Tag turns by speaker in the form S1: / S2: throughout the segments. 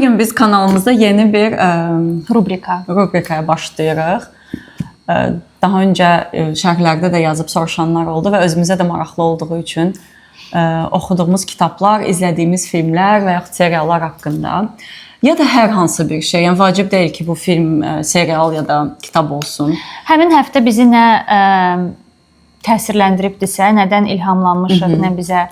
S1: gün biz kanalımızda yeni bir rubrikaya başlayırıq. Daha öncə şərhlərdə də yazıb soruşanlar oldu və özümüzə də maraqlı olduğu üçün oxuduğumuz kitablar, izlədiyimiz filmlər və yaxud seriallar haqqında ya da hər hansı bir şey, yəni vacib deyil ki, bu film, serial ya da kitab olsun.
S2: Həmin həftə bizi nə təsirləndiribdisə, nədən ilhamlanmışıq, nə bizə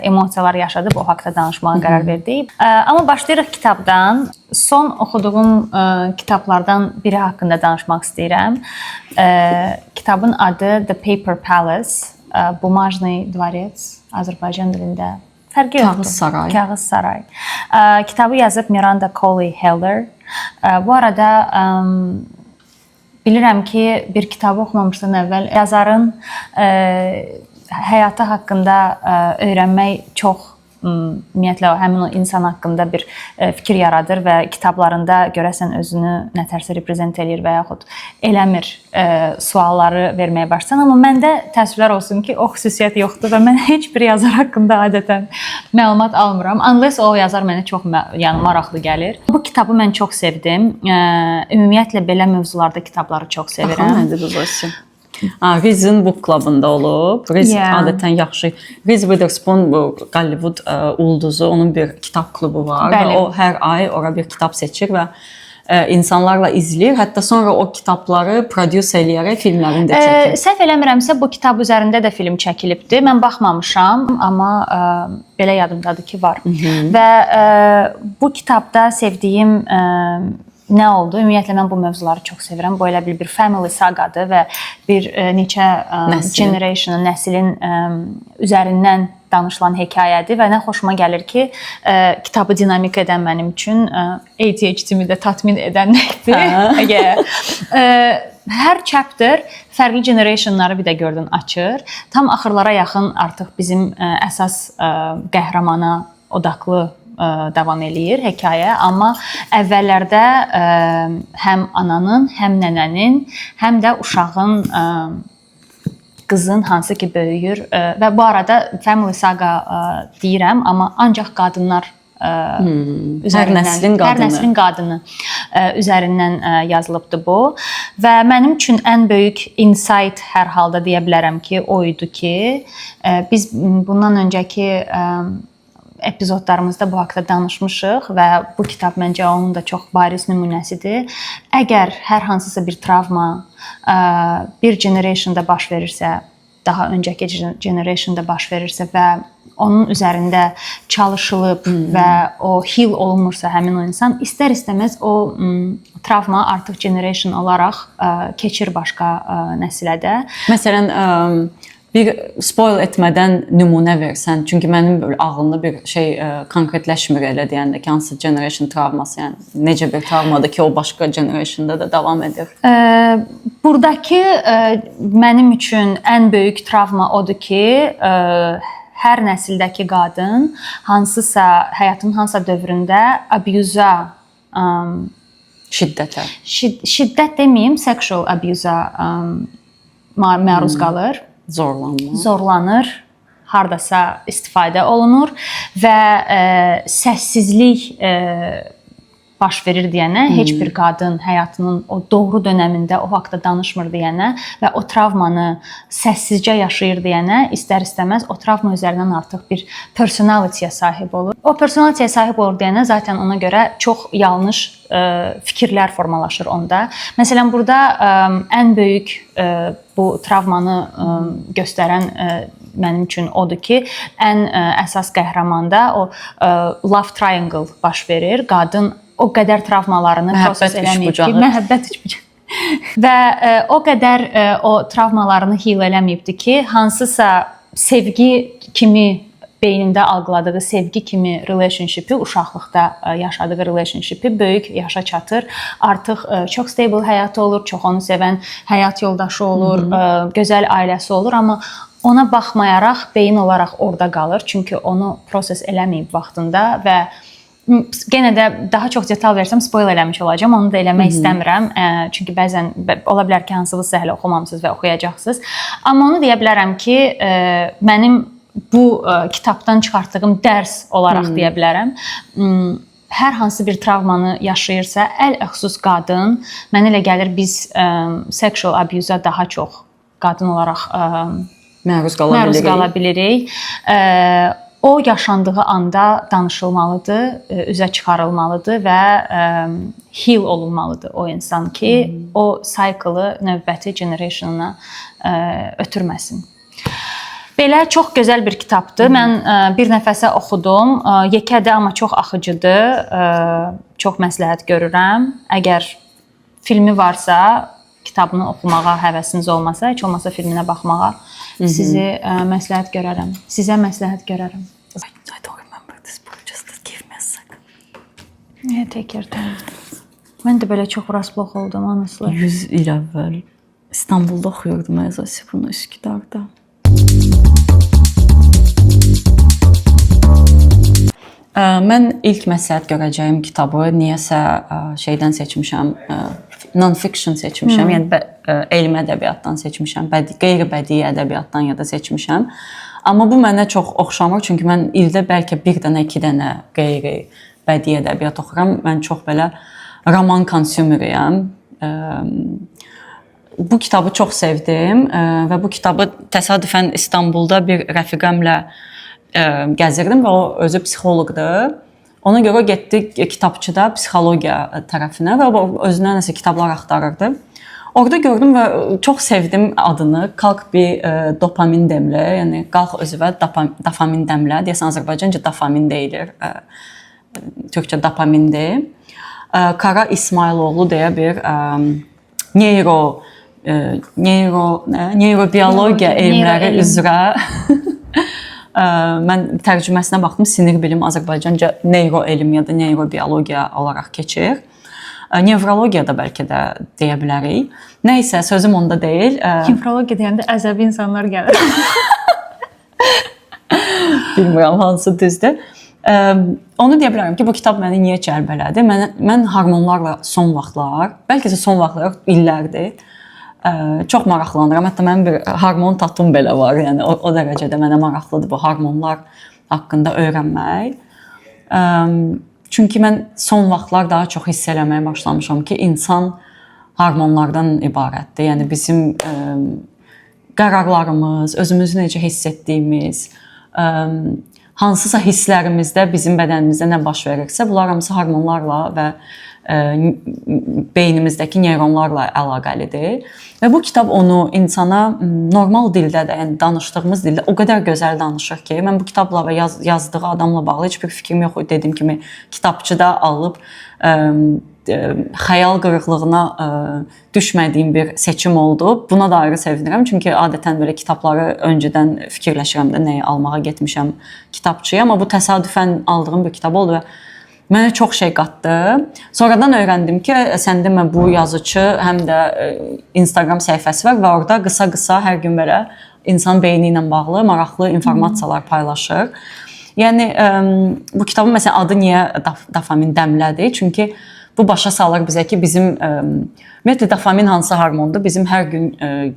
S2: emosiyalar yaşadıb, o haqda danışmağa qərar verdik. Amma başlayırıq kitabdan. Son oxuduğum kitablardan biri haqqında danışmaq istəyirəm. Kitabın adı The Paper Palace, Bumajny Dvorets, Azərbaycan dilində. Fərqi yoxdur.
S1: Kağız Saray.
S2: Kağız Saray. Kitabı yazıb Miranda Colley Heller. Bu arada bilirəm ki, bir kitabı oxumamışdan əvvəl yazarın həyatı haqqında öyrənmək çox ümumiyyətlə həmin o insan haqqında bir fikir yaradır və kitablarında görəsən özünü nətərsə reprezent edir və yaxud eləmir sualları verməyə başlasan. Amma məndə təəssüflər olsun ki, o xüsusiyyət yoxdur və mən heç bir yazar haqqında adətən məlumat almıram. Unless o yazar mənə çox maraqlı gəlir. Bu kitabı mən çox sevdim. Ümumiyyətlə belə mövzularda kitabları çox sevirəm.
S1: Nədir bu versi? Reason Book Club-ında olub. Reason adətən yaxşı. Reese Witherspoon bu Hollywood ulduzu, onun bir kitab klubu var və o hər ay ora bir kitab seçir və insanlarla izləyir. Hətta sonra o kitabları prodüse eləyərək filmlərini də çəkir.
S2: Səhv eləmirəmsə bu kitab üzərində də film çəkilibdi. Mən baxmamışam, amma belə yadımdadır ki, var. Və bu kitabda sevdiyim nə oldu? Ümumiyyətlə mən bu mövzuları çox sevirəm. Bu elə bir family sagadır və bir neçə generation'ın, nəslin üzərindən danışılan hekayədir və nə xoşuma gəlir ki, kitabı dinamik edən mənim üçün ADHD-mi də tatmin edənlikdir. Hər chapter fərqli generationları bir də gördün açır. Tam axırlara yaxın artıq bizim əsas qəhrəmana odaqlı davam eləyir hekayə, amma əvvəllərdə həm ananın, həm nənənin, həm də uşağın, qızın hansı ki böyüyür və bu arada family saga deyirəm, amma ancaq qadınlar
S1: hər nəslin qadını
S2: üzərindən yazılıbdı bu və mənim üçün ən böyük insight hər halda deyə bilərəm ki, o idi ki, biz bundan öncəki epizodlarımızda bu haqda danışmışıq və bu kitab məncə onun da çox bariz nümunəsidir. Əgər hər hansısa bir travma bir generationda baş verirsə, daha öncəki generationda baş verirsə və onun üzərində çalışılıb və o heal olunmursa həmin o insan, istər-istəməz o travma artıq generation olaraq keçir başqa nəsilə də.
S1: Məsələn, bir spoil etmədən nümunə versən, çünki mənim ağlımda bir şey konkretləşmir elə deyəndə ki, hansı generation travması, yəni necə bir travmadır ki, o başqa generationda da davam edir.
S2: Buradakı mənim üçün ən böyük travma odur ki, hər nəsildəki qadın hansısa həyatının hansısa dövründə abuse-a, şiddət deməyim, sexual abuse-a məruz qalır. Zorlanır, hardasa istifadə olunur və səssizlik baş verir deyənə, heç bir qadın həyatının o doğru dönəmində o haqda danışmır deyənə və o travmanı səssizcə yaşayır deyənə, istər-istəməz o travma üzərindən artıq bir personalityyə sahib olur. O personalityyə sahib olur deyənə zaten ona görə çox yanlış fikirlər formalaşır onda. Məsələn, burada ən böyük bu travmanı göstərən mənim üçün odur ki, ən əsas qəhrəmanda o love triangle baş verir. Qadın o qədər travmalarını proses eləməyib ki, məhəbbət üçbucağı və o qədər o travmalarını heal eləməyibdir ki, hansısa sevgi kimi beynində algıladığı sevgi kimi relationshipi, uşaqlıqda yaşadığı relationshipi böyük yaşa çatır. Artıq çox stable həyatı olur, çox onu sevən həyat yoldaşı olur, gözəl ailəsi olur, amma ona baxmayaraq beyin olaraq orada qalır. Çünki onu proses eləməyib vaxtında və Genə də daha çox detal versəm spoil eləmiş olacağam. Onu da eləmək istəmirəm. Çünki bəzən ola bilər ki, hansınızsa hələ oxumamısınız və oxuyacaqsınız. Amma onu deyə bilərəm ki, mənim bu kitabdan çıxartdığım dərs olaraq deyə bilərəm. hər hansı bir travmanı yaşayırsa, ələxüsus qadın, mənə elə gəlir biz sexual abuse-a daha çox qadın olaraq
S1: məruz
S2: qala bilirik. O yaşandığı anda danışılmalıdır, üzə çıxarılmalıdır və heal olunmalıdır o insan ki, o cycle-ı növbəti generationuna ötürməsin. Belə çox gözəl bir kitabdır. Mən bir nəfəsə oxudum. Yekədir, amma çox axıcıdır. Çox məsləhət görürəm. Əgər filmi varsa, kitabını oxumağa həvəsiniz olmasa, heç olmasa filminə baxmağa sizi məsləhət görərəm. Sizə məsləhət görərəm.
S1: I don't remember this book. Just give me a second.
S2: Yeah, take your time. Mən də belə çox rastlıq oldum, honestly.
S1: 100 il əvvəl İstanbulda oxuyurdum Əzasi bunu Üsküdarda. Mən ilk məsləhət görəcəyim kitabı niyəsə şeydən seçmişəm, non-fiction seçmişəm, yəni elmi ədəbiyyatdan seçmişəm, qeyri-bədii ədəbiyyatdan ya da seçmişəm. Amma bu mənə çox oxşamır, çünki mən ildə bəlkə bir dənə, iki dənə qeyri-bədii ədəbiyyat oxuram. Mən çox belə roman konsumeriyəm. Bu kitabı çox sevdim və bu kitabı təsadüfən İstanbulda bir rəfiqəmlə gəzirdim və o özü psixoloqdur. Ona görə getdik kitabçıda psixologiya tərəfinə və özünə nəsə kitablar axtarırdı. Orada gördüm və çox sevdim adını. Kalk bir dopamin demlə, yəni qalx özünə dopamin demlə. Deyəsən Azərbaycanca dopamin deyilir. Türkçə dopamindir. Kara İsmayıloğlu deyə bir neyrobiologiya elmləri üzrə mən tərcüməsinə baxdım. Sinir bilim Azərbaycanca neyroelm ya da neyrobiologiya olaraq keçir. Nevrologiya da bəlkə də deyə bilərik. Nə isə sözüm onda deyil.
S2: Nevrologiya deyəndə əzəbi insanlar gəlir.
S1: Bilmirəm hansı düzdür. Onu deyə bilərəm ki, bu kitab məni niyə cəlb elədi? Mən hormonlarla son vaxtlar, bəlkə də son vaxtlar illərdir, çox maraqlanıram. Hətta mənim bir hormon tatum belə var. Yəni o dərəcədə mənə maraqlıdır bu hormonlar haqqında öyrənmək. Çünki mən son vaxtlar daha çox hiss eləməyə başlamışam ki, insan hormonlardan ibarətdir. Yəni bizim qərarlarımız, özümüzü necə hiss etdiyimiz, hansısa hisslərimizdə bizim bədənimizdə nə baş verirsə, bunlar hamısı hormonlarla və beynimizdəki neyronlarla əlaqəlidir. Və bu kitab onu insana normal dildə də, yəni danışdığımız dildə o qədər gözəl danışır ki, mən bu kitabla və yazdığı adamla bağlı heç bir fikrim yox idi. Dediyim kimi kitabçıda alıb xəyal qırıqlığına düşmədiyim bir seçim oldu. Buna da ayrı sevinirəm, çünki adətən belə kitabları öncədən fikirləşirəm də nəyi almağa getmişəm kitabçıya, amma bu təsadüfən aldığım bir kitab oldu və mənə çox şey qatdı. Sonradan öyrəndim ki, sən demə bu yazıcı həm də Instagram səhifəsi var və orada qısa-qısa hər gün belə insan beyni ilə bağlı maraqlı informasiyalar paylaşır. Yəni bu kitabın məsələn adı niyə dopamin dəmlədir? Çünki bu başa salır bizə ki, bizim ümumiyyətlə dopamin hansı hormondur? Bizim hər gün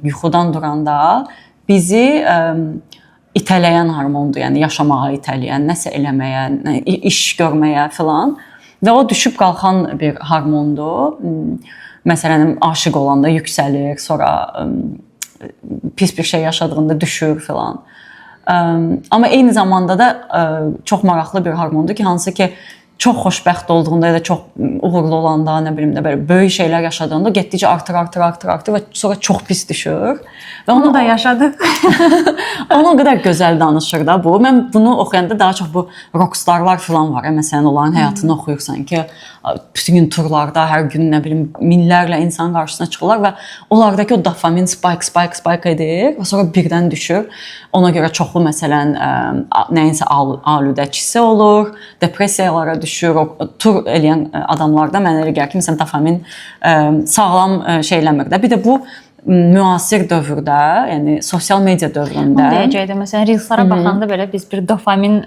S1: yuxudan duranda bizi itələyən hormondur, yəni yaşamağa itələyən, nəsə eləməyə, iş görməyə filan. Və o düşüb qalxan bir hormondur. Məsələn, aşiq olanda yüksəlir, sonra pis bir şey yaşadığında düşür filan. Amma eyni zamanda da çox maraqlı bir hormondur ki, hansı ki çox xoşbəxt olduğunda ya da çox uğurlu olanda, nə bilim də belə böyük şeylər yaşadığında getdikcə artır və sonra çox pis düşür. Və
S2: onu da yaşadıq.
S1: Onu o qədər gözəl danışır da bu. Mən bunu oxuyanda daha çox bu rockstarlar falan var. Məsələn, onların həyatını oxuyursan ki, bütün gün turlarda hər gün nə bilim minlərlə insan qarşısına çıxırlar və onlardakı o dopamin spike edir və sonra birdən düşür. Ona görə çoxlu məsələn nəyinsə aludəçisi olur, depressiyalara düşür. Tur eləyən adamlarda mənə elə gəlir ki, məsələn dopamin sağlam şey eləmir də. Bir də bu müasir dövrdə, yəni sosial media dövründə.
S2: Onu deyəcəkdim. Məsələn, reelslara baxanda belə biz bir dopamin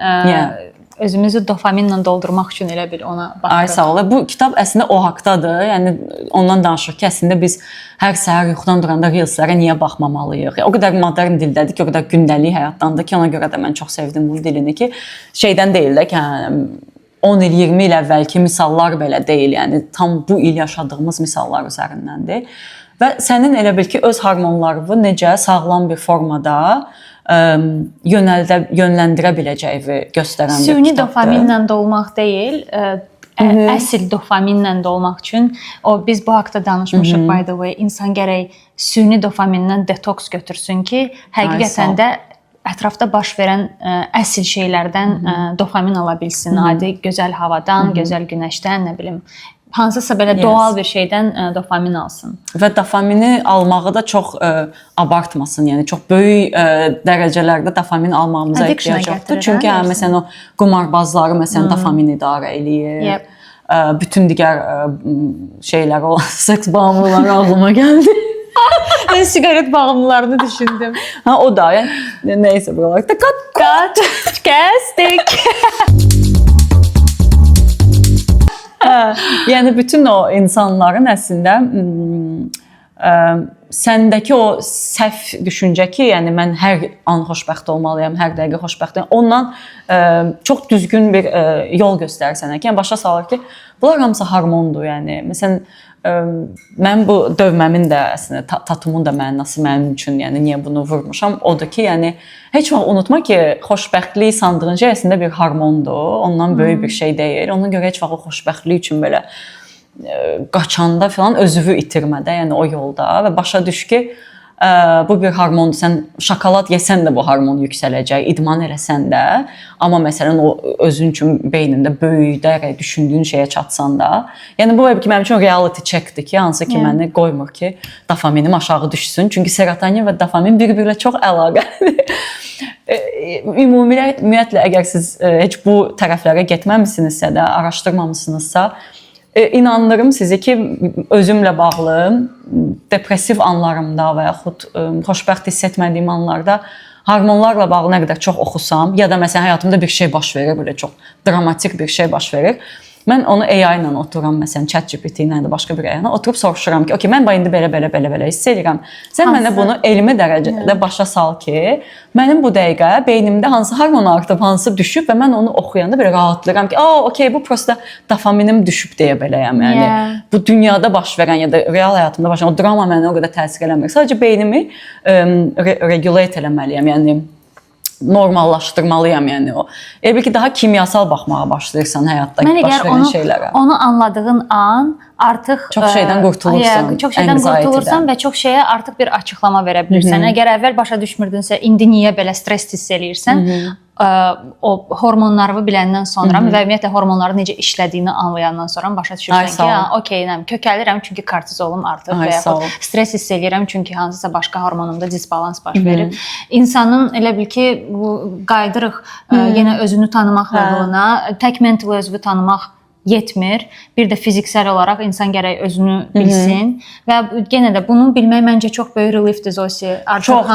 S2: özümüzü dopaminlə doldurmaq üçün elə bil ona baxırıq.
S1: Ay sağ ol. Bu kitab əslində o haqqdadır. Yəni ondan danışır ki, əslində biz hər səhər yuxudan duranda reelslərə niyə baxmamalıyıq? O qədər modern dildədir ki, o qədər gündəlik həyatdandır ki, ona görə də mən çox sevdim bu dilini ki, şeydən deyil də ki, 10 il, 20 il əvvəlki misallar belə deyil. Yəni tam bu il yaşadığımız misallar üzərindəndir. Və sənin elə bil ki, öz hormonlarını necə sağlam bir formada yönləndirə biləcəyini göstərən bir
S2: süni
S1: kitabdır.
S2: dopaminlə dolmaq deyil, əsl dopaminlə dolmaq üçün biz bu haqqda danışmışıq by the way. İnsan gərək süni dopamindən detoks götürsün ki, həqiqətən də ətrafda baş verən əsl şeylərdən dopamin ala bilsin. Adi gözəl havadan, gözəl günəşdən, nə bilim, hansısa belə doğal bir şeydən dopamin alsın.
S1: Və dopamini almağı da çox abartmasın. Yəni çox böyük dərəcələrdə dopamin almağımıza ehtiyac yoxdur. Çünki məsələn o qumarbazları məsələn dopamin idarə eləyir. Bütün digər şeylər olan seks bağımlıları ağlıma gəldi.
S2: Ben sigaret bağımlılarını düşündüm.
S1: Ha o da yəni nəysə buralar da
S2: Cut, kestik.
S1: Yəni bütün o insanların əslində səndəki o səhv düşüncə ki, yəni mən hər an xoşbəxt olmalıyam, hər dəqiqə xoşbəxtəm. Ondan çox düzgün bir yol göstərir sənə ki, yəni başa salır ki, bunlar hamısı hormondur. Yəni məsələn mən bu dövməmin də əslində tatumun da mənası mənim üçün, yəni niyə bunu vurmuşam, odur ki, yəni heç vaxt unutma ki, xoşbəxtlik sandığın şey əslində bir hormondur. Ondan böyük bir şey deyil. Ona görə heç vaxt o xoşbəxtlik üçün belə qaçanda falan özünü itirmədə, yəni o yolda və başa düş ki, bu bir hormondur. Sən şokolad yesən də bu hormon yüksələcək, idman eləsən də, amma məsələn o özün üçün beynində böyüdərək düşündüyün şeyə çatsan da, yəni bu mənim üçün reality checkdir ki, hansı ki məni qoymur ki, dopaminim aşağı düşsün. Çünki serotonin və dopamin bir-birlə çox əlaqəlidir. Ümumiyyətlə əgər siz heç bu tərəflərə getməmisinizsə də, araşdırmamısınızsa, inanırım sizi ki, özümlə bağlı depressiv anlarımda və yaxud xoşbəxt hiss etmədiyim anlarda hormonlarla bağlı nə qədər çox oxusam, ya da məsələn həyatımda bir şey baş verir, belə çox dramatik bir şey baş verir. Mən onu AI ilə oturam, məsələn ChatGPT ilə də başqa bir AI ilə oturub soruşuram ki, okey, mən indi belə hiss edirəm. Sən mənə bunu elmi dərəcədə başa sal ki, mənim bu dəqiqə beynimdə hansı hormon artıb, hansı düşüb və mən onu oxuyanda belə rahatlayıram ki, okey, bu prosta dopaminim düşüb deyə beləyəm. Yəni bu dünyada baş verən ya da real həyatımda baş verən o drama mənə o qədər təsir eləmir. Sadəcə beynimi regulate eləməliyəm. Yəni normallaşdırmalıyam, yəni o. Elə ki daha kimyasal baxmağa başlayırsan həyatda baş verən şeylərə.
S2: Onu anladığın an artıq
S1: çox şeydən qurtulursan.
S2: Çox şeydən qurtulursan və çox şeyə artıq bir açıqlama verə bilirsən. Əgər əvvəl başa düşmürdünsə, indi niyə belə stres hiss eləyirsən? O hormonlarını biləndən sonra və ümumiyyətlə hormonların necə işlədiyini anlayandan sonra başa düşürsən ki, okey, kökəlirəm çünki kortizolum artıq və yaxud stres hiss eləyirəm çünki hansısa başqa hormonumda disbalans baş verir. İnsanın elə bil ki, qayıdırıq yenə özünü tanımaq yoluna, tək mental özünü tanımaq yetmir. Bir də fiziksel olaraq insan gərək özünü bilsin və yenə də bunu bilmək məncə çox böyük reliefdir Zosi. Artıq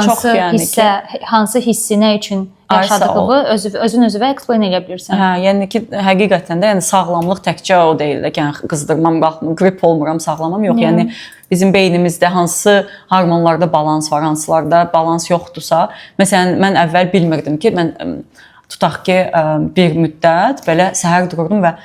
S2: hansı hissi nə üçün yaşadığını özün özünə explain edə bilirsən.
S1: Hə, yəni ki, həqiqətən də yəni sağlamlıq təkcə o deyil də, yəni qızdırmam, qalxmam, qrip olmuram, sağlamam yox. Yəni bizim beynimizdə hansı hormonlarda balans var, hansılarda balans yoxdursa, məsələn mən əvvəl bilmirdim ki, mən tutaq ki, bir müddət belə səhər dururdum və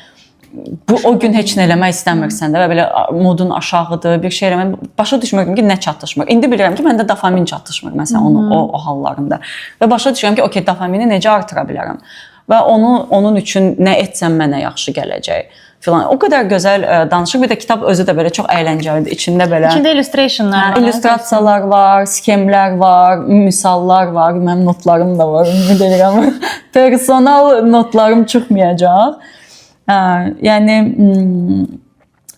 S1: o gün heç nə eləmək istəmirsən də və belə modun aşağıdır, bir şey eləmək, başa düşmürəm ki, nə çatışmır. İndi bilirəm ki, məndə dopamin çatışmır məsələn o hallarında. Və başa düşürəm ki, okey, dopamini necə artıra bilərəm və onun üçün nə etsəm mənə yaxşı gələcək filan. O qədər gözəl danışır. Bir də kitab özü də belə çox əyləncəlidir. İçində
S2: illustrationlar var.
S1: İllüstrasiyalar var, sxemlər var, misallar var. Mənim notlarım da var. Ümid edirəm. Personal notlarım çıxmayacaq. Yəni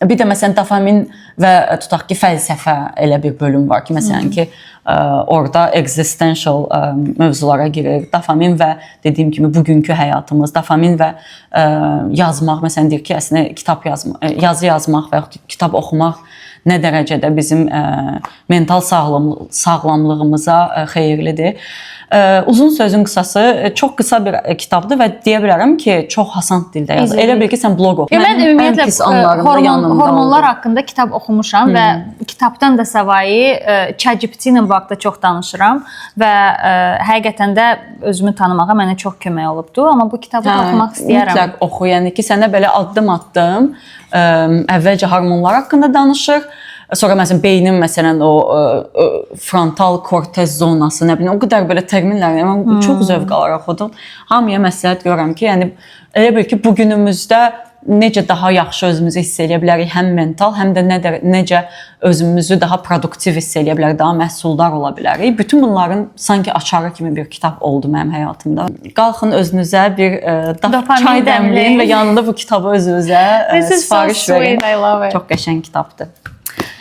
S1: bir də məsələn dopamin və tutaq ki, fəlsəfə elə bir bölüm var ki, məsələn ki, orada existential mövzulara girir. Dopamin və dediyim kimi bugünkü həyatımız, dopamin və yazmaq, məsələn deyir ki, əslində kitab yazmaq, yazı yazmaq və ya kitab oxumaq nə dərəcədə bizim mental sağlamlığımıza xeyirlidir. Uzun sözün qısası çox qısa bir kitabdır və deyə bilərəm ki, çox asan dildə yazılır. Elə bil ki, sən bloq oxu.
S2: Mən ümumiyyətlə hormonlar haqqında kitab oxumuşam və kitabdan da savayı ChatGPT ilə bu haqda çox danışıram və həqiqətən də özümü tanımağa mənə çox kömək olubdu, amma bu kitabı oxumaq istəyirəm.
S1: Mütləq oxu, yəni ki, sənə belə addım-addım əvvəlcə hormonlar haqqında danışır. Sonra məsələn beynin məsələn o frontal kortez zonası, nə bilim, o qədər belə terminlər, mən çox zövq alaraq oxudum. Hamıya məsləhət görürəm ki, yəni elə bil ki, bu günümüzdə necə daha yaxşı özümüzü hiss edə bilərik, həm mental, həm də necə özümüzü daha produktiv hiss edə bilərik, daha məhsuldar ola bilərik. Bütün bunların sanki açarı kimi bir kitab oldu mənim həyatımda. Qalxın özünüzə bir çay dəmləyin və yanında bu kitabı özünüzə sifariş verin. Çox qəşəng kitabdır.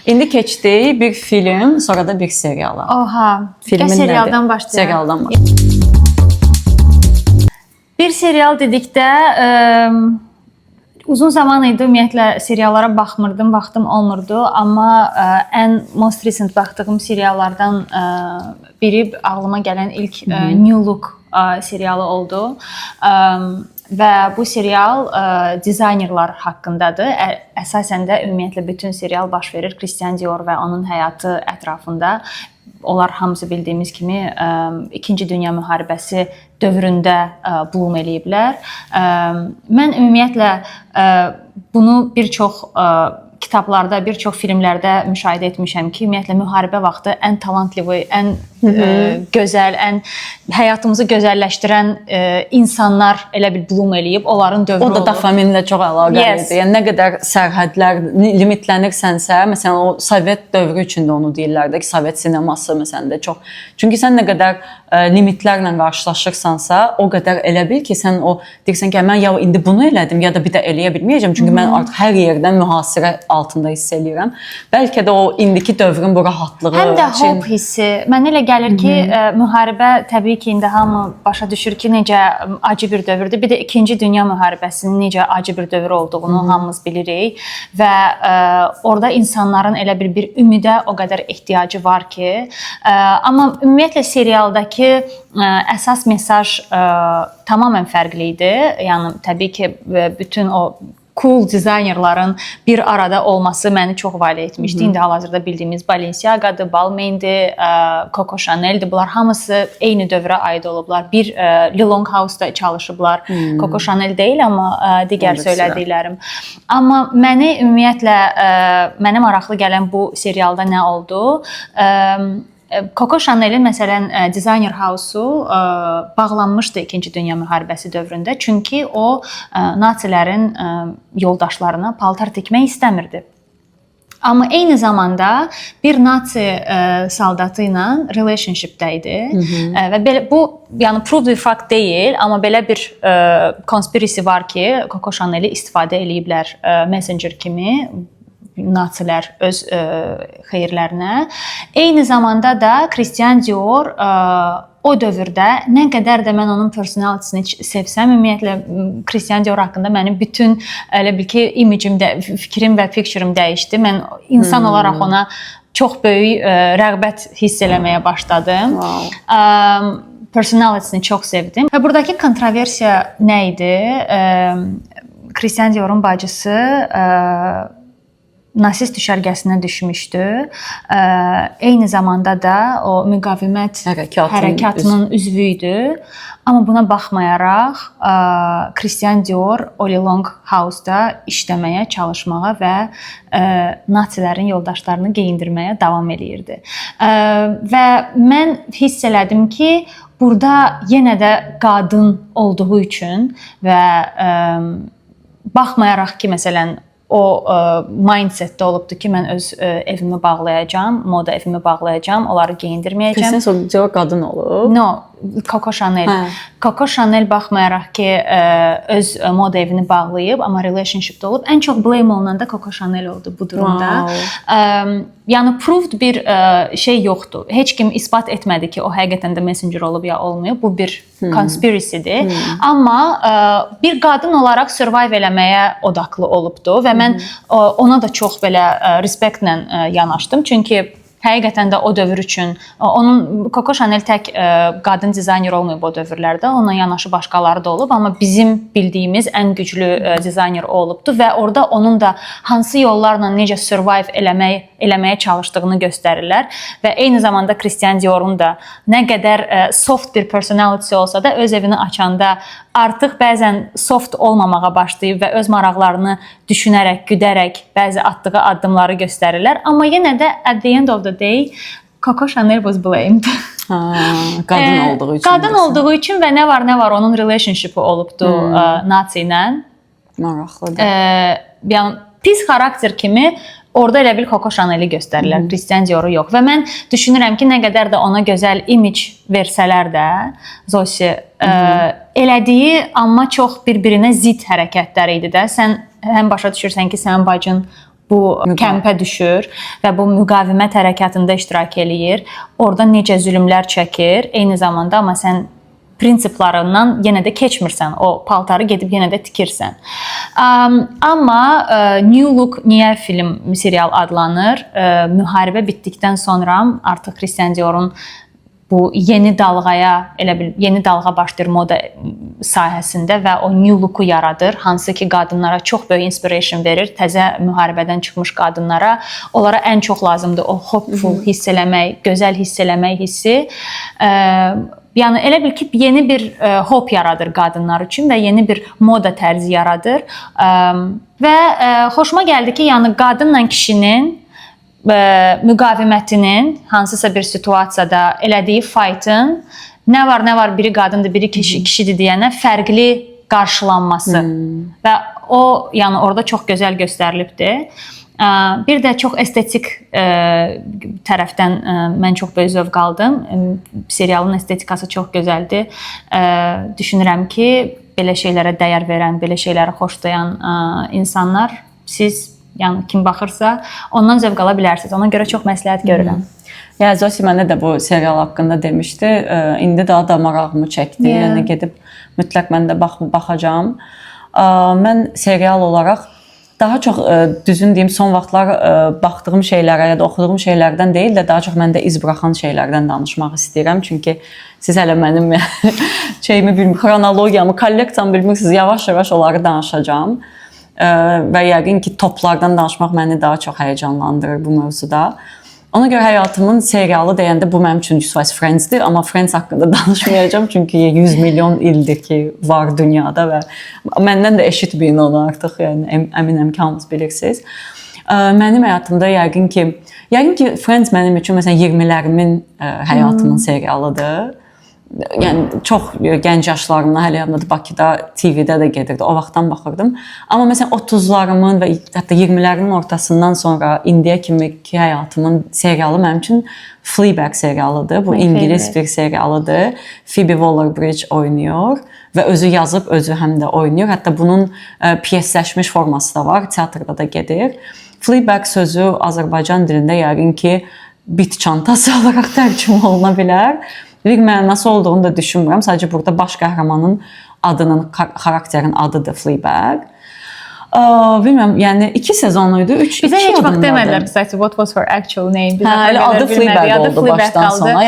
S1: İndi keçdik bir film, sonra da bir seriala.
S2: Oha, serialdan başlayaq.
S1: Serialdan başlayaq.
S2: Bir serial dedikdə uzun zaman idi ümumiyyətlə seriallara baxmırdım, vaxtım olmurdu, amma ən most recent baxdığım seriallardan biri ağlıma gələn ilk New Look serialı oldu. Və bu serial dizaynerlar haqqındadır. Əsasən də ümumiyyətlə bütün serial baş verir Christian Dior və onun həyatı ətrafında. Onlar hamısı bildiyimiz kimi 2-ci Dünya müharibəsi dövründə bloom eləyiblər. Mən ümumiyyətlə bunu bir çox kitablarda, bir çox filmlərdə müşahidə etmişəm ki, ümumiyyətlə müharibə vaxtı ən talantlı, ən gözəl, ən həyatımızı gözəlləşdirən insanlar elə bir bloom eləyib, onların dövrü olur.
S1: O da dopaminlə çox əlaqəlidir. Yəni nə qədər sərhədlər limitlənirsənsə, məsələn o Sovet dövrü üçün də onu deyirlər də ki, Sovet sineması məsələn də çox. Çünki sən nə qədər limitlərlə qarşılaşırsansa, o qədər elə bil ki, sən o deyirsən ki, mən ya indi bunu elədim, ya da bir də eləyə bilməyəcəm. Çünki mən artıq hər yerdən mühasirə altında hiss edirəm. Bəlkə də o indiki dövrün bu rahatlığı
S2: həm də hope hissi. Mənə elə gəlir ki, müharibə təbii ki, indi hamı başa düşür ki, necə acı bir dövrdür. Bir də 2-ci Dünya müharibəsinin necə acı bir dövr olduğunu hamımız bilirik və orada insanların elə bir ümidə o qədər ehtiyacı var ki, amma ümumiyyətlə serialdakı əsas mesaj tamamilə fərqli idi. Yəni təbii ki, bütün o cool dizaynerların bir arada olması məni çox vali etmişdi. İndi hal-hazırda bildiyimiz Balenciaga'dır, Balmain'dir, Coco Chanel'dir. Bunlar hamısı eyni dövrə aid olublar. Bir Li Longhouse'da çalışıblar. Coco Chanel deyil, amma digər söylədiklərim. Amma mənə ümumiyyətlə mənə maraqlı gələn bu serialda nə oldu? Coco Chanel'in məsələn Designer House-u bağlanmışdı 2-ci Dünya müharibəsi dövründə. Çünki o nazilərin yoldaşlarına paltar tikmək istəmirdi. Amma eyni zamanda bir nazi saldatı ilə relationship-də idi. Və belə bu yəni proved fact deyil, amma belə bir conspiracy var ki, Coco Chanel'i istifadə eləyiblər messenger kimi nazilər öz xeyirlərinə. Eyni zamanda da Christian Dior o dövrdə nə qədər də mən onun personality'sini sevsəm, ümumiyyətlə Christian Dior haqqında mənim bütün elə bil ki, imicim də, fikrim və picture'ım dəyişdi. Mən insan olaraq ona çox böyük rəğbət hiss eləməyə başladım. Personality'sini çox sevdim. Və buradakı kontroversiya nə idi? Christian Dior'un bacısı nasist düşərgəsinə düşmüşdü. Eyni zamanda da o müqavimət hərəkatının üzvü idi. Amma buna baxmayaraq Christian Dior Oli Longhouse'da işləməyə, çalışmağa və nazilərin yoldaşlarını geyindirməyə davam eləyirdi. Və mən hiss elədim ki, burada yenə də qadın olduğu üçün və baxmayaraq ki, məsələn, o mindsetdə olubdu ki, mən öz evimi bağlayacağam, moda evimi bağlayacağam, onları geyindirməyəcəm.
S1: Kesin qadın olub?
S2: No, Coco Chanel.
S1: Hə.
S2: Coco Chanel baxmayaraq ki, öz moda evini bağlayıb, amma relationship-də olub, ən çox blame olunan da Coco Chanel oldu bu durumda. Yəni proved bir şey yoxdur. Heç kim isbat etmədi ki, o həqiqətən də messenger olub ya olmayıb. Bu bir conspiracy-dir. Amma bir qadın olaraq survive eləməyə odaqlı olubdu və mən ona da çox belə respektlə yanaşdım. Çünki həqiqətən də o dövr üçün onun Coco Chanel tək qadın dizayner olmayıb o dövrlərdə. Onunla yanaşı başqaları da olub, amma bizim bildiyimiz ən güclü dizayner o olubdu və orada onun da hansı yollarla necə survive eləməyə çalışdığını göstərirlər və eyni zamanda Christian Dior'un da nə qədər soft bir personality olsa da öz evini açanda artıq bəzən soft olmamağa başlayıb və öz maraqlarını düşünərək, güdərək bəzi atdığı addımları göstərirlər. Amma yenə də at the end of the day Coco Chanel was blamed.
S1: Qadın olduğu üçün.
S2: Qadın olduğu üçün və nə var onun relationship-i olubdu Nazi ilə.
S1: Maraqlıdır.
S2: Yəni pis xarakter kimi orada elə bil Coco Chanel-i göstərirlər, Christian Dior-u yox. Və mən düşünürəm ki, nə qədər də ona gözəl image versələr də, Zosi elədiyi amma çox bir-birinə zid hərəkətlər idi də. Sən həm başa düşürsən ki, sənin bacın bu kəmpə düşür və bu müqavimət hərəkatında iştirak eləyir. Orada necə zülmlər çəkir, eyni zamanda amma sən prinsiplarından yenə də keçmirsən. O paltarı gedib yenə də tikirsən. Amma New Look niyə serial adlanır? Müharibə bitdikdən sonra artıq Christian Dior'un bu yeni dalğa başlayır moda sahəsində və o new look-u yaradır. Hansı ki, qadınlara çox böyük inspiration verir. Təzə müharibədən çıxmış qadınlara. Onlara ən çox lazımdır o hopeful hiss eləmək, gözəl hiss eləmək hissi. Yəni elə bil ki, yeni bir hop yaradır qadınlar üçün və yeni bir moda tərzi yaradır. Və xoşuma gəldi ki, yəni qadınla kişinin müqavimətinin hansısa bir situasiyada elədiyi fight'ın nə var biri qadındır, biri kişidir deyənə fərqli qarşılanması və o yəni orada çox gözəl göstərilibdir. Bir də çox estetik tərəfdən mən çox böyük zövq aldım. Serialın estetikası çox gözəldir. Düşünürəm ki, belə şeylərə dəyər verən, belə şeyləri xoşlayan insanlar siz yəni kim baxırsa ondan zövq ala bilərsiniz. Ona görə çox məsləhət görürəm.
S1: Ya Zosi mənə də bu serial haqqında demişdi. İndi daha da marağımı çəkdi. Yəni gedib mütləq mən də baxacağam. Mən serial olaraq daha çox düzün deyim son vaxtlar baxdığım şeylərə ya da oxuduğum şeylərdən deyil də daha çox məndə iz buraxan şeylərdən danışmaq istəyirəm. Çünki siz hələ mənim xronologiyamı, kolleksiyamı bilmirsiniz. Yavaş-yavaş onları danışacağam. Və yəqin ki, toplardan danışmaq məni daha çox həyəcanlandırır bu mövzuda. Ona görə həyatımın serialı deyəndə bu mənim üçün 100% Friends-dir, amma Friends haqqında danışmayacağam çünki 100 milyon ildir ki, var dünyada və məndən də eşitməyin onu artıq, yəni əminəm ki, hamınız bilirsiniz. Mənim həyatımda yəqin ki, Friends mənim üçün məsələn 20'lərimin həyatımın serialıdır. Yəni çox gənc yaşlarımda hələ yadımdadır, Bakıda TV-də də gedirdi. O vaxtdan baxırdım. Amma məsələn 30'larımın və hətta 20'lərimin ortasından sonra indiyə kimi ki həyatımın serialı mənim üçün Fleabag serialıdır. Bu İngilis bir serialıdır. Phoebe Waller-Bridge oynayır və özü yazıb, özü həm də oynayır. Hətta bunun piyesləşmiş forması da var, teatrda da gedir. Fleabag sözü Azərbaycan dilində yəqin ki bit çantası olaraq tərcümə oluna bilər. Bir mənası olduğunu da düşünmürəm. Sadəcə burada baş qəhrəmanın adının, xarakterin adıdır Fleabag. Bilmirəm, yəni 2 sezonluydu, 3
S2: Bizə heç vaxt demədilər, kısaca, what was her actual name?
S1: Adı Fleabag oldu başdan sona.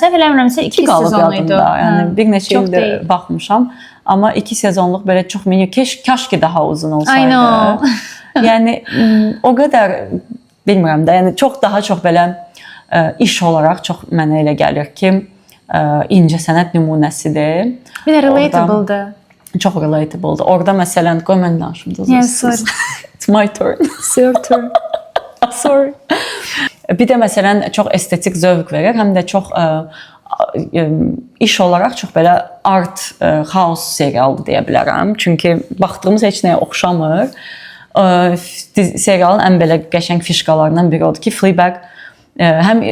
S2: Səhv eləmirəmsə 2 sezonluydu.
S1: Yəni bir neçə ildir baxmışam. Amma 2 sezonluq belə çox mini, kaş ki daha uzun olsaydı. Yəni o qədər bilmirəm də, yəni daha çox belə iş olaraq çox mənə elə gəlir ki, incəsənət nümunəsidir.
S2: Bir də relatable-dır.
S1: Çox relatable-dır. Orada məsələn, qoy mən danışım.
S2: Yes, sorry.
S1: It's my turn.
S2: It's your turn. Sorry.
S1: Bir də məsələn, çox estetik zövq verir, həm də çox iş olaraq çox belə art, xaos serialıdır deyə bilərəm. Çünki baxdığımız heç nəyə oxşamır. Serialın ən belə qəşəng fişkalarından biri odur ki, Fleabag həm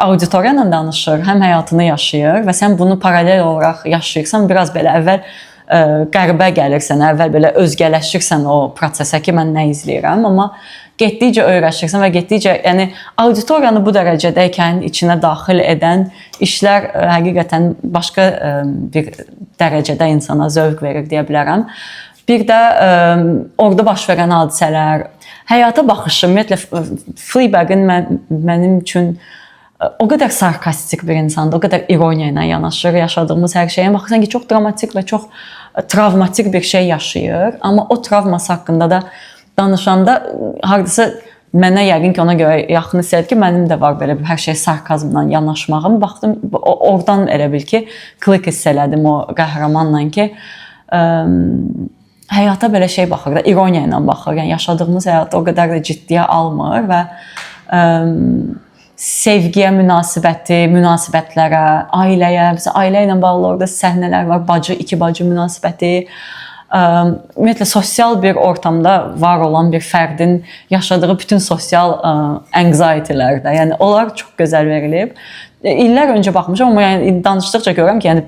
S1: auditoriya ilə danışır, həm həyatını yaşayır və sən bunu paralel olaraq yaşayırsan, biraz belə əvvəl qəribə gəlir sənə, əvvəl belə özgələşirsən o prosesə ki, mən nə izləyirəm, amma getdikcə öyrəşirsən və getdikcə, yəni auditoriyanı bu dərəcədəykən içinə daxil edən işlər həqiqətən başqa bir dərəcədə insana zövq verir deyə bilərəm. Bir də orada baş verən hadisələr, həyata baxışım, ümumiyyətlə Fleabag-in mənim üçün o qədər sarkastik bir insandır, o qədər ironiya ilə yanaşır yaşadığımız hər şeyə. Baxırsan ki, çox dramatik və çox travmatik bir şey yaşayır, amma o travması haqqında da danışanda hardasa mənə yəqin ki, ona görə yaxın hiss edir ki, mənim də var belə bir hər şey sarkazmla yanaşmağım. Baxdım, oradan elə bil ki, klik hiss elədim o qəhrəmanla ki, həyata belə şey baxır da, ironiya ilə baxır. Yəni yaşadığımız həyatı o qədər də ciddiyə almır və sevgiyə münasibəti, münasibətlərə, ailəyə, məsələn, ailə ilə bağlı orada səhnələr var, bacı, iki bacı münasibəti, ümumiyyətlə sosial bir ortamda var olan bir fərdin yaşadığı bütün sosial anxiety-lər də, yəni onlar çox gözəl verilib. İllər öncə baxmışam, amma yəni danışdıqca görürəm ki, yəni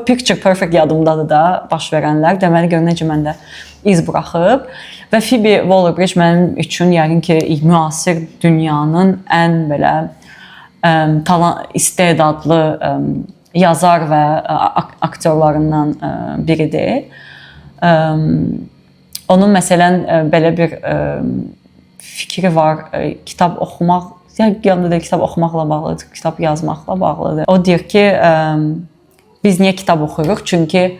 S1: Picture Perfect yadımdadır da baş verənlər, deməli gör necə məndə iz buraxıb. Və Phoebe Waller-Bridge mənim üçün yəqin ki, müasir dünyanın ən belə istedadlı yazar və aktyorlarından biridir. Onun məsələn belə bir fikri var, kitab oxumaq, yanında da kitab oxumaqla bağlıdır, kitab yazmaqla bağlıdır. O deyir ki, biz niyə kitab oxuyuruq? Çünki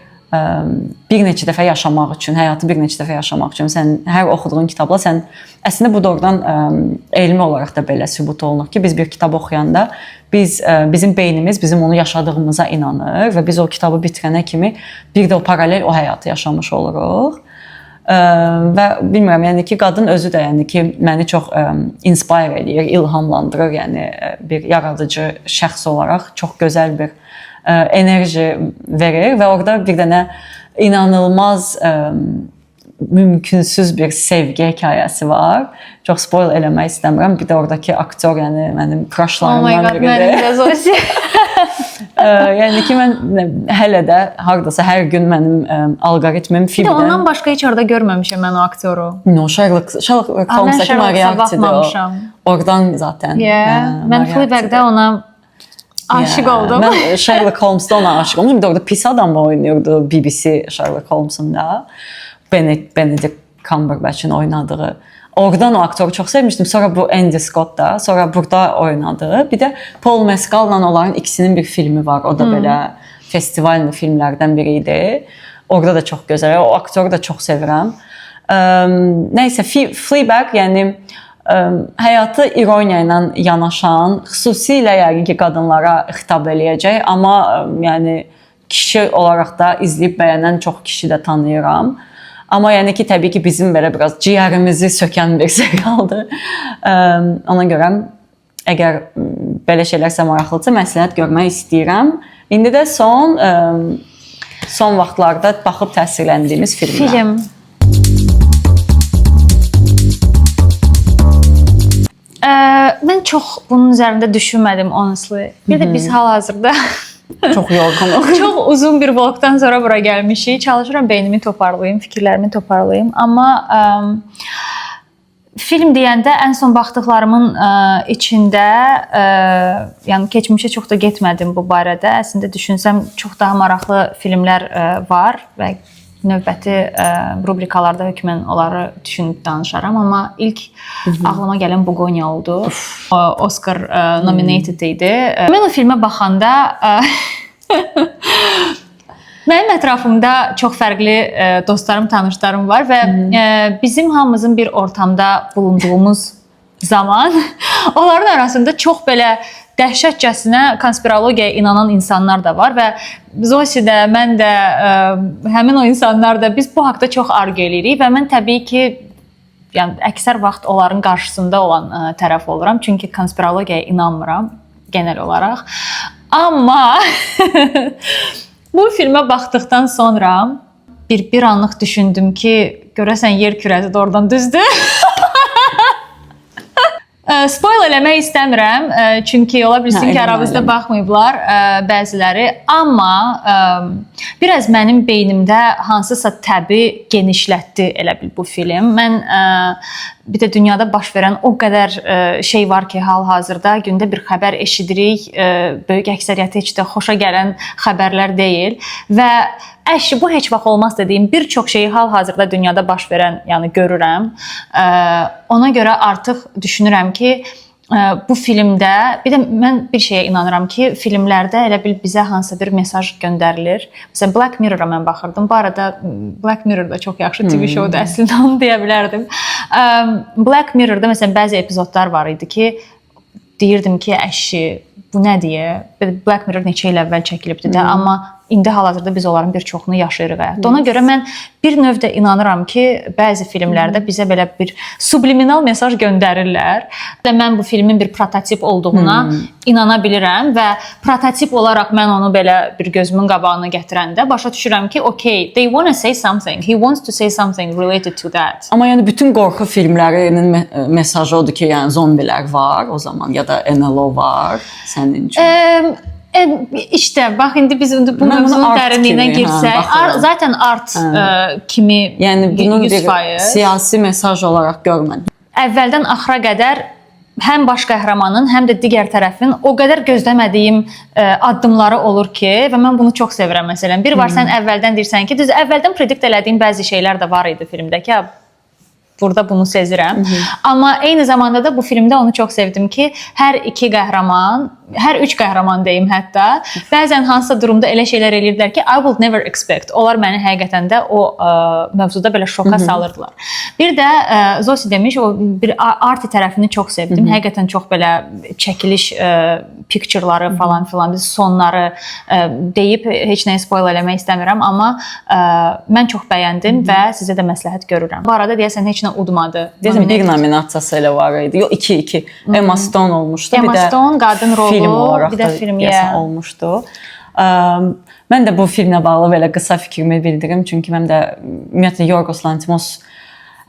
S1: bir neçə dəfə yaşamaq üçün, həyatı bir neçə dəfə yaşamaq üçün sən hər oxuduğun kitabla sən əslində bu doğrudan elmi olaraq da belə sübut olunur ki, biz bir kitab oxuyanda bizim beynimiz bizim onu yaşadığımıza inanır və biz o kitabı bitirənə kimi bir də o paralel o həyatı yaşamış oluruq. Və bilmirəm, yəni ki, qadın özü də yəni ki, məni çox inspire edir, ilhamlandırır, yəni bir yaradıcı şəxs olaraq çox gözəl bir enerji verir və orada bir dənə inanılmaz mümkünsüz bir sevgi hekayəsi var. Çox spoil eləmək istəmirəm. Bir də oradakı aktyor, yəni mənim crushlarımdan biridir.
S2: Mənim də Zosi.
S1: Yəni ki, mən hələ də hardasa hər gün mənim algoritmim Phoebe-dən.
S2: Bir də ondan başqa heç orada görməmişəm mən o aktyoru.
S1: No, Sherlock Holmes-daki Moriarty'dir o. Oradan zaten.
S2: Mən Fleabag-də ona aşıq oldum.
S1: Mən Sherlock Holmes-da ona aşıq oldum. Bir də orada pis adam oynuyordu BBC Sherlock Holmes-unda. Benedict Cumberbatch'in oynadığı. Oradan o aktyoru çox sevmişdim. Sonra bu Andy Scott da, sonra burada oynadığı. Bir də Paul Mescal'la onların ikisinin bir filmi var. O da belə festivalin filmlərdən biri idi. Orada da çox gözəl. O aktyoru da çox sevirəm. Nəysə, Fleabag, yəni həyatı ironiya ilə yanaşan, xüsusilə yəqin ki, qadınlara xitab eləyəcək, amma yəni kişi olaraq da izləyib bəyənən çox kişi də tanıyıram. Amma yəni ki, təbii ki, bizim belə biraz ciyərimizi sökən bir serialdır. Ona görə əgər belə şeylər sizə maraqlıdırsa, məsləhət görmək istəyirəm. İndi də son vaxtlarda baxıb təsirləndiyimiz filmlər.
S2: Mən çox bunun üzərində düşünmədim, honestly. Bir də biz hal-hazırda
S1: çox yorğunuq.
S2: Çox uzun bir vlogdan sonra bura gəlmişik. Çalışıram beynimi toparlayım, fikirlərimi toparlayım. Amma film deyəndə ən son baxdıqlarımın içində, yəni keçmişə çox da getmədim bu barədə. Əslində düşünsəm çox daha maraqlı filmlər var və növbəti rubrikalarda hökmən onları düşünüb danışaram, amma ilk ağlıma gələn Bugonya oldu. Oscar nominated idi. Mən o filmə baxanda mənim ətrafımda çox fərqli dostlarım, tanışlarım var və bizim hamımızın bir ortamda bulunduğumuz zaman onların arasında çox belə dəhşətcəsinə konspirologiyaya inanan insanlar da var və Zosi də, mən də, həmin o insanlar da biz bu haqda çox argu eləyirik və mən təbii ki, yəni əksər vaxt onların qarşısında olan tərəf oluram, çünki konspirologiyaya inanmıram genel olaraq. Amma bu filmə baxdıqdan sonra bir anlıq düşündüm ki, görəsən yer kürəsi də oradan düzdür. Spoil eləmək istəmirəm, çünki ola bilsin ki, aramızda baxmayıblar bəziləri, amma biraz mənim beynimdə hansısa təbi genişlətdi elə bil bu film. Mən bir də dünyada baş verən o qədər şey var ki, hal-hazırda gündə bir xəbər eşidirik, böyük əksəriyyəti heç də xoşa gələn xəbərlər deyil və bu heç vaxt olmaz dediyim bir çox şeyi hal-hazırda dünyada baş verən, yəni görürəm. Ona görə artıq düşünürəm ki, bu filmdə, bir də mən bir şeyə inanıram ki, filmlərdə elə bil bizə hansısa bir mesaj göndərilir. Məsələn, Black Mirror-a mən baxırdım. Bu arada Black Mirror da çox yaxşı TV show-dur, əslində onu deyə bilərdim. Black Mirror-da məsələn bəzi epizodlar var idi ki, deyirdim ki, əşi, bu nədir? Black Mirror neçə il əvvəl çəkilibdi də, amma indi hal-hazırda biz onların bir çoxunu yaşayırıq həyatda. Ona görə mən bir növdə inanıram ki, bəzi filmlərdə bizə belə bir subliminal mesaj göndərirlər. Mən bu filmin bir prototip olduğuna inana bilirəm və prototip olaraq mən onu belə bir gözümün qabağına gətirəndə başa düşürəm ki, okay, they want to say something. He wants to say something related to that.
S1: Amma yəni bütün qorxu filmlərinin mesajı odur ki, yəni zombilər var o zaman ya da NLO var sənin üçün.
S2: İşte bax indi biz bu mövzunun dərinliyinə girsək, zaten art kimi
S1: yəni bunun bir siyasi mesaj olaraq görmədim.
S2: Əvvəldən axıra qədər həm baş qəhrəmanın, həm də digər tərəfin o qədər gözləmədiyim addımları olur ki, və mən bunu çox sevirəm məsələn. Bir var sən əvvəldən deyirsən ki, düz əvvəldən predikt elədiyin bəzi şeylər də var idi filmdəki. Burada bunu sezirəm. Amma eyni zamanda da bu filmdə onu çox sevdim ki, hər üç qəhrəman deyim hətta, bəzən hansısa durumda elə şeylər eləyirdilər ki, I will never expect. Onlar məni həqiqətən də o mövzuda belə şoka salırdılar. Bir də Zosi demiş, o bir arti tərəfini çox sevdim. Həqiqətən çox belə çəkiliş picture'ları falan filan, biz sonları deyib heç nəyi spoil eləmək istəmirəm, amma mən çox bəyəndim və sizə də məsləhət görürəm. Bu arada deyəsən heç nə udmadı.
S1: Deyəsən bir nominasiyası elə var idi. Yox, 2. Emma Stone olmuşdu.
S2: Emma Stone qadın rolu, bir də film
S1: olmuşdu. Mən də bu filmlə bağlı belə qısa fikrimi bildirim. Çünki mən də ümumiyyətlə Yorgos Lanthimos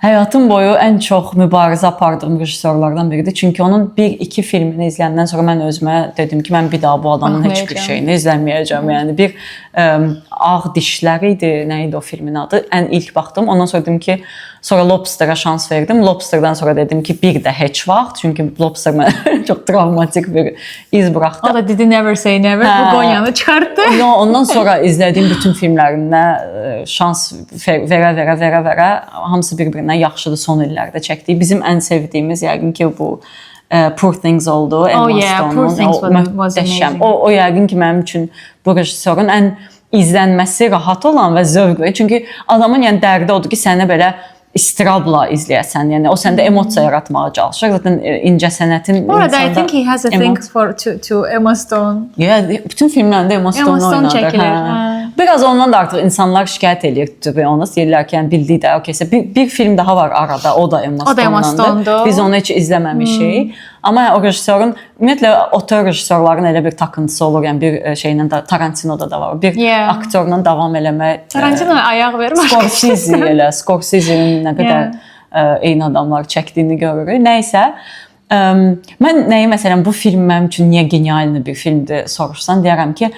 S1: həyatım boyu ən çox mübarizə apardığım rejissorlardan biridir. Çünki onun 1-2 filmini izləyəndən sonra mən özümə dedim ki, mən bir daha bu adamın heç bir şeyini izləməyəcəm. Yəni bir Ağ Dişlər idi, nə idi o filmin adı? Ən ilk baxdım. Ondan sonra dedim ki, sonra Lobster'a şans verdim. Lobster'dan sonra dedim ki, bir də heç vaxt. Çünki Lobster mənə çox travmatik bir iz buraxdı.
S2: O da Did Never Say Never, bu Gonyanı çıxartdı.
S1: Ondan sonra izlədiyim bütün filmlərinə şans verə hamısı bir-birinə yaxşıdır son illərdə çəkdiyi. Bizim ən sevdiyimiz yəqin ki, bu Poor Things oldu.
S2: Emma Stone'un
S1: möhtəşəm. O yəqin ki, mənim üçün bu rejissorun ən izlənməsi rahat olan və zövq verir. Çünki adamın yəni dərdi odur ki, səni belə istirabla izləyəsən. Yəni o səndə emosiya yaratmağa çalışır. Zaten incəsənətin
S2: Bu arada I think he has a thing to Emma Stone.
S1: Bütün filmlərində Emma Stone oynadır. Biraz ondan da artıq insanlar şikayət edir. Deyirlər ki, yəni bildiyi də okeysə bir film daha var arada. O da Emma Stone'dur. Biz onu heç izləməmişik. Amma o rejissorun ümumiyyətlə otor rejissorların elə bir takıntısı olur. Yəni bir şeylə də Tarantino'da da var. Bir aktyorla davam eləmək.
S2: Tarantino'ya ayaq verir.
S1: Scorsese'nin nə qədər eyni adamlar çəkdiyini görürük. Nəysə, mən nəyi məsələn bu film mənim üçün niyə genialni bir filmdir soruşsan, deyərəm ki,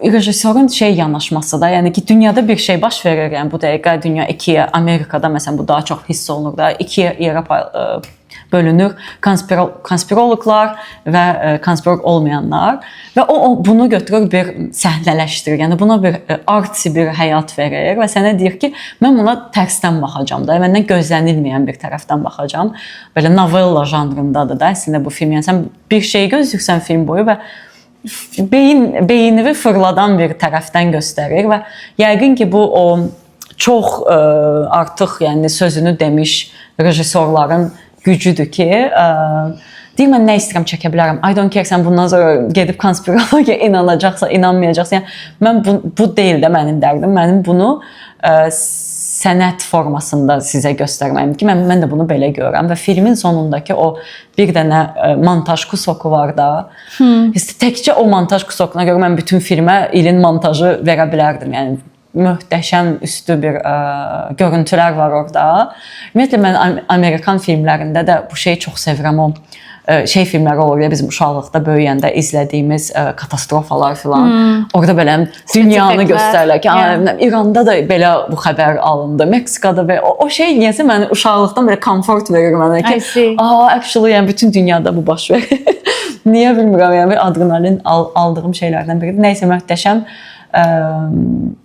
S1: rejissorun yanaşması da, yəni ki, dünyada bir şey baş verir, yəni bu dəqiqə dünya ikiyə, Amerikada məsələn bu daha çox hiss olunur da, ikiyə yerə bölünür, konspirologlar və konspirolog olmayanlar və o bunu götürür bir səhnələşdirir, yəni buna bir arti bir həyat verir və sənə deyir ki, mən buna tərsdən baxacam da, məndən gözlənilməyən bir tərəfdən baxacam, belə novella janrındadır da əslində bu film, yəni sən bir şey gözləyirsən film boyu və beynini fırladan bir tərəfdən göstərir və yəqin ki, bu o çox artıq yəni sözünü demiş rejissorların gücüdür ki, deyir mən nə istəyirəm çəkə bilərəm. I don't care, sən bundan sonra gedib konspirologiya inanacaqsa, inanmayacaqsa. Yəni mən bu deyil də mənim dərdim. Mənim bunu sənət formasında sizə göstərməyim ki, mən də bunu belə görürəm və filmin sonundakı o bir dənə montaj kusoku var da. Təkcə o montaj kusokuna görə mən bütün filmə ilin montajı verə bilərdim. Yəni möhtəşəm üstü bir görüntülər var orada. Ümumiyyətlə mən Amerikan filmlərində də bu şeyi çox sevirəm. O filmləri olur ya bizim uşaqlıqda böyüyəndə izlədiyimiz katastrofalar filan. Orada belə dünyanı göstərirlər ki, İranda da belə bu xəbər alındı, Meksikada və o şey niyəsə məni uşaqlıqdan belə komfort verir mənə ki, actually yəni bütün dünyada bu baş verir. Niyə bilmirəm, yəni bir adrenalin aldığım şeylərdən biridir. Nəysə möhtəşəm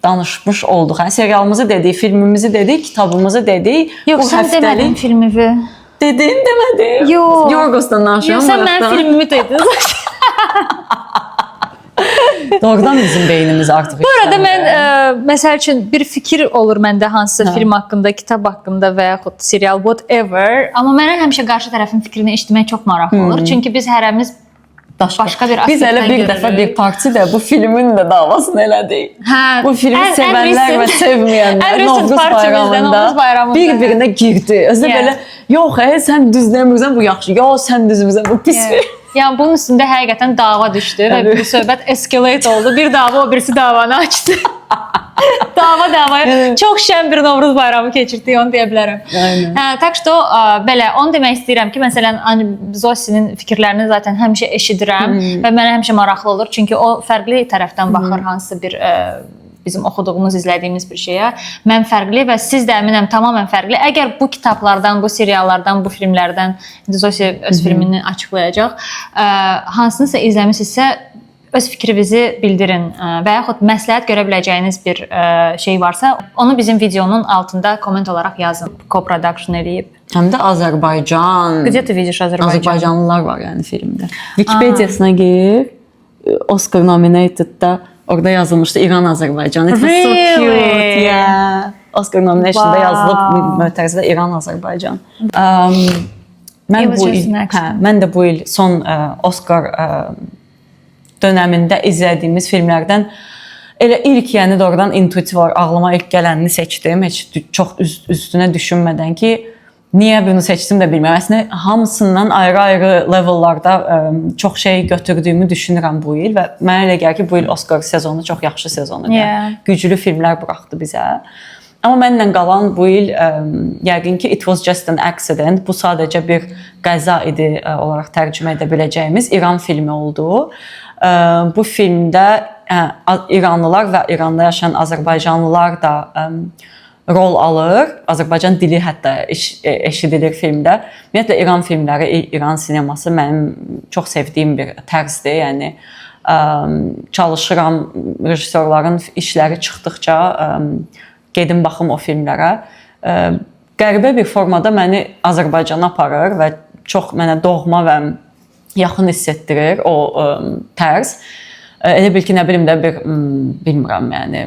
S1: danışmış olduq. Yəni serialımızı dedik, filmimizi dedik, kitabımızı dedik.
S2: Yox, sən demədin filmimi.
S1: Dedim, demədim. Yorgos'tan danışıyorum.
S2: Yox, sən mənim filmimi dedin.
S1: Doğrudan bizim beynimiz artıq
S2: Bu arada mən məsəl üçün bir fikir olur məndə hansısa film haqqında, kitab haqqında və yaxud serial whatever, amma mənə həmişə qarşı tərəfin fikrini eşitmək çox maraqlı olur. Çünki biz hərəmiz başqa bir
S1: biz hələ bir dəfə bir partidə bu filmin də davasını elədik. Bu filmi sevənlər və sevməyənlər Novruz bayramında bir-birinə girdi. Özdə belə, yox, sən düz demirsən, bu yaxşı, yox, sən düzmürsən, bu pis.
S2: Yəni bunun üstündə həqiqətən dava düşdü və bu söhbət escalate oldu. Bir dava o birisi davanı açdı. Davaya çox şən bir Novruz bayramı keçirdik, onu deyə bilərəm. Tak ki, belə, onu demək istəyirəm ki, məsələn, Zosinin fikirlərini zaten həmişə eşidirəm və mənə həmişə maraqlı olur. Çünki o fərqli tərəfdən baxır hansısa bir bizim oxuduğumuz, izlədiyimiz bir şeyə. Mən fərqli və siz də əminəm tamamilə fərqli. Əgər bu kitablardan, bu seriallardan, bu filmlərdən, Zosi öz filmini açıqlayacaq, hansınısa izləmisinizsə, öz fikrinizi bildirin və yaxud məsləhət görə biləcəyiniz bir şey varsa, onu bizim videonun altında komment olaraq yazın. Co-production eləyib.
S1: Həm də Azərbaycan.
S2: Где ты видишь Azərbaycan?
S1: Azərbaycanlılar var yəni filmdə. Wikipediyasına gir. Oscar nominated-da orada yazılmışdı İran Azərbaycan. It was so cute. Yeah. Oscar nomination'da yazılıb mötərizədə İran Azərbaycan. Mən də bu il son Oscar dönəmində izlədiyimiz filmlərdən elə ilk, yəni doğrudan intuitiv olaraq ağlıma ilk gələnini seçdim. Heç çox üstünə düşünmədən ki, niyə bunu seçdim də bilmirəm. Əslində hamısından ayrı-ayrı levellarda çox şey götürdüyümü düşünürəm bu il və mənə elə gəlir ki, bu il Oscar sezonu çox yaxşı sezonudur. Güclü filmlər buraxdı bizə. Amma mənlə qalan bu il yəqin ki, It was just an accident. Bu sadəcə bir qəza idi olaraq tərcümə edə biləcəyimiz İran filmi oldu. Bu filmdə İranlılar və İranda yaşayan Azərbaycanlılar da rol alır. Azərbaycan dili hətta eşidilir filmdə. Ümumiyyətlə İran filmləri, İran sineması mənim çox sevdiyim bir tərzdir. Yəni çalışıram rejissorların işləri çıxdıqca gedim baxım o filmlərə. Qəribə bir formada məni Azərbaycana aparır və çox mənə doğma və yaxın hiss etdirir o tərz. Elə bil ki, nə bilim də bir bilmirəm, yəni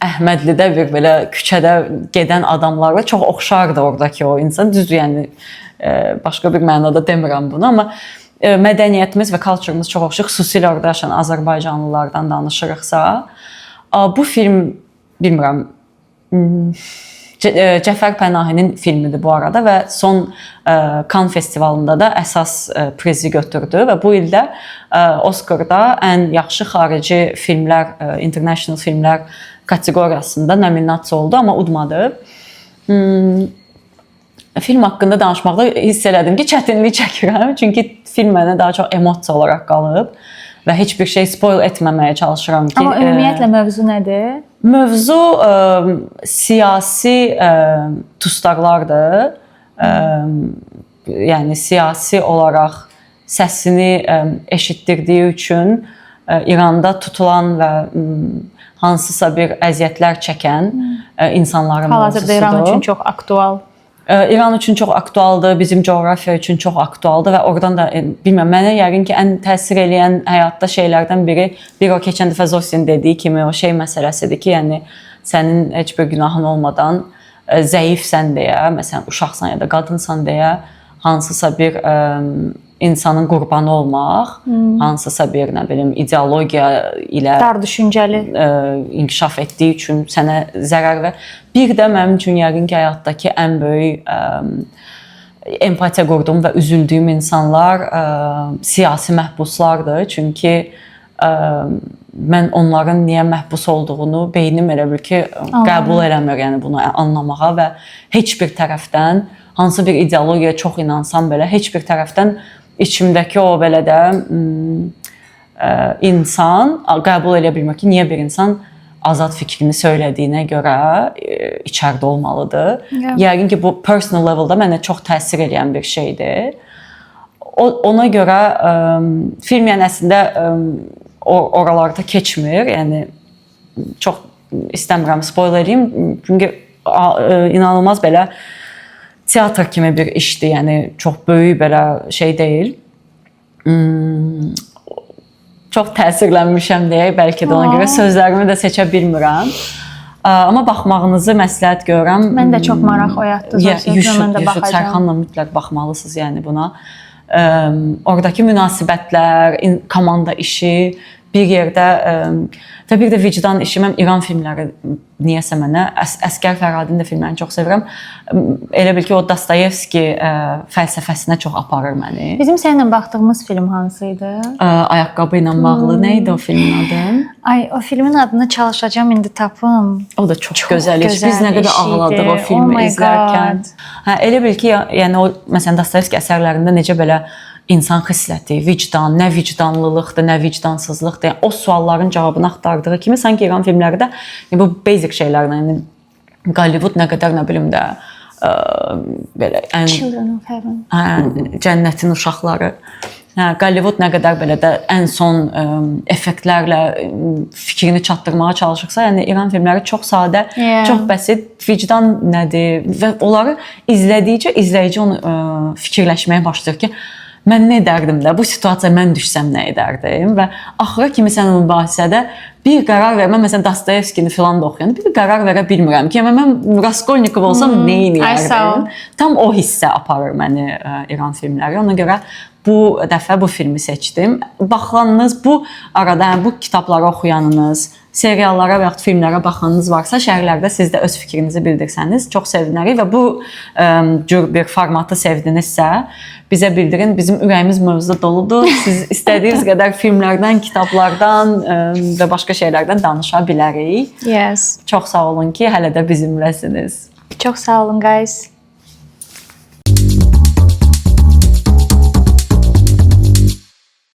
S1: Əhmədlidə bir belə küçədə gedən adamlarla çox oxşardı oradakı o insan. Düzdür, yəni başqa bir mənada demirəm bunu, amma mədəniyyətimiz və culturumuz çox oxşar. Xüsusilə orada yaşayan Azərbaycanlılardan danışırıqsa, bu film bilmirəm Cəfər Pənahinin filmidir bu arada və son Cannes festivalında da əsas prizi götürdü və bu ildə Oscar'da ən yaxşı xarici filmlər, international filmlər kateqoriyasında nominasiya oldu, amma udmadı. Film haqqında danışmaqda hiss elədim ki, çətinlik çəkirəm, çünki film mənə daha çox emosiya olaraq qalıb və heç bir şey spoil etməməyə çalışıram ki.
S2: Amma ümumiyyətlə mövzu nədir?
S1: Mövzu siyasi tustaqlardır. Yəni siyasi olaraq səsini eşitdirdiyi üçün İranda tutulan və hansısa bir əziyyətlər çəkən insanların mövzusudur.
S2: Hal-hazırda İran üçün çox aktual.
S1: İran üçün çox aktualdır, bizim coğrafiya üçün çox aktualdır və oradan da bilmirəm, mənə yəqin ki, ən təsir eləyən həyatda şeylərdən biri, o keçən dəfə Zosin dediyi kimi o şey məsələsidir ki, yəni sənin heç bir günahın olmadan zəifsən deyə, məsələn uşaqsan ya da qadınsan deyə hansısa bir insanın qurbanı olmaq, hansısa bir nə bilim ideologiya ilə
S2: dar düşüncəli
S1: inkişaf etdiyi üçün sənə zərər və bir də mənim üçün yəqin ki, həyatdakı ən böyük empatiya qurduğum və üzüldüyüm insanlar siyasi məhbuslardır. Çünki mən onların niyə məhbus olduğunu beynim elə bil ki, qəbul eləmir, yəni bunu anlamağa və heç bir tərəfdən hansı bir ideologiyaya çox inansam belə heç bir tərəfdən içimdəki o belə də insan qəbul edə bilmir ki, niyə bir insan azad fikrini söylədiyinə görə içəridə olmalıdır. Yəqin ki, bu personal levelda mənə çox təsir edən bir şeydir. Ona görə film yəni əslində oralarda keçmir. Yəni çox istəmirəm spoiler edeyim, çünki inanılmaz belə teatr kimi bir işdir. Yəni çox böyük belə şey deyil. Çox təsirlənmişəm deyə, bəlkə də ona görə sözlərimi də seçə bilmirəm. Amma baxmağınızı məsləhət görürəm.
S2: Mən də çox maraq oyatdı. Mən də baxacağam.
S1: Sərxanla mütləq baxmalısınız yəni buna. Oradakı münasibətlər, komanda işi, bir yerdə və bir də vicdan işi. Mən İran filmləri niyəsə mənə, Əsgər Fərhadin də filmlərini çox sevirəm. Elə bil ki, o Dostoyevski fəlsəfəsinə çox aparır məni.
S2: Bizim səninlə baxdığımız film hansı idi?
S1: Ayaqqabı ilə bağlı. Nə idi o filmin adı?
S2: Ay, o filmin adını çalışacağam indi tapım.
S1: O da çox gözəl iş. Biz nə qədər ağladıq o filmi izlərkən. Elə bil ki, yəni o məsələn Dostoyevski əsərlərində necə belə insan xisləti, vicdan, nə vicdanlılıqdır, nə vicdansızlıqdır. Yəni, o sualların cavabını axtardığı kimi sanki İran filmləri də bu basic şeylərlə, yəni Hollywood nə qədər nə bilim də belə
S2: Children of Heaven.
S1: Cənnətin uşaqları. Hollywood nə qədər belə də ən son effektlərlə fikrini çatdırmağa çalışırsa, yəni İran filmləri çox sadə, çox bəsit, vicdan nədir və onları izlədikcə izləyici onu fikirləşməyə başlayır ki, mən nə edərdim də, bu situasiyaya mən düşsəm nə edərdim və axıra kimi sən o mübahisədə bir qərar vermə, məsələn Dostoyevskini filan da oxuyanda bir qərar verə bilmirəm ki, mən Raskolnikov olsam nə edərdim? Tam o hissə aparır məni İran filmləri. Ona görə bu dəfə bu filmi seçdim. Baxanınız bu arada, bu kitabları oxuyanınız, seriallara və ya filmlərə baxanınız varsa, şərhlərdə siz də öz fikrinizi bildirsəniz çox sevinərik və bu cür bir formatı sevdinizsə, bizə bildirin. Bizim ürəyimiz mövzuda doludur. Siz istədiyiniz qədər filmlərdən, kitablardan və başqa şeylərdən danışa bilərik.
S2: Yes.
S1: Çox sağ olun ki, hələ də bizimləsiniz.
S2: Çox sağ olun guys.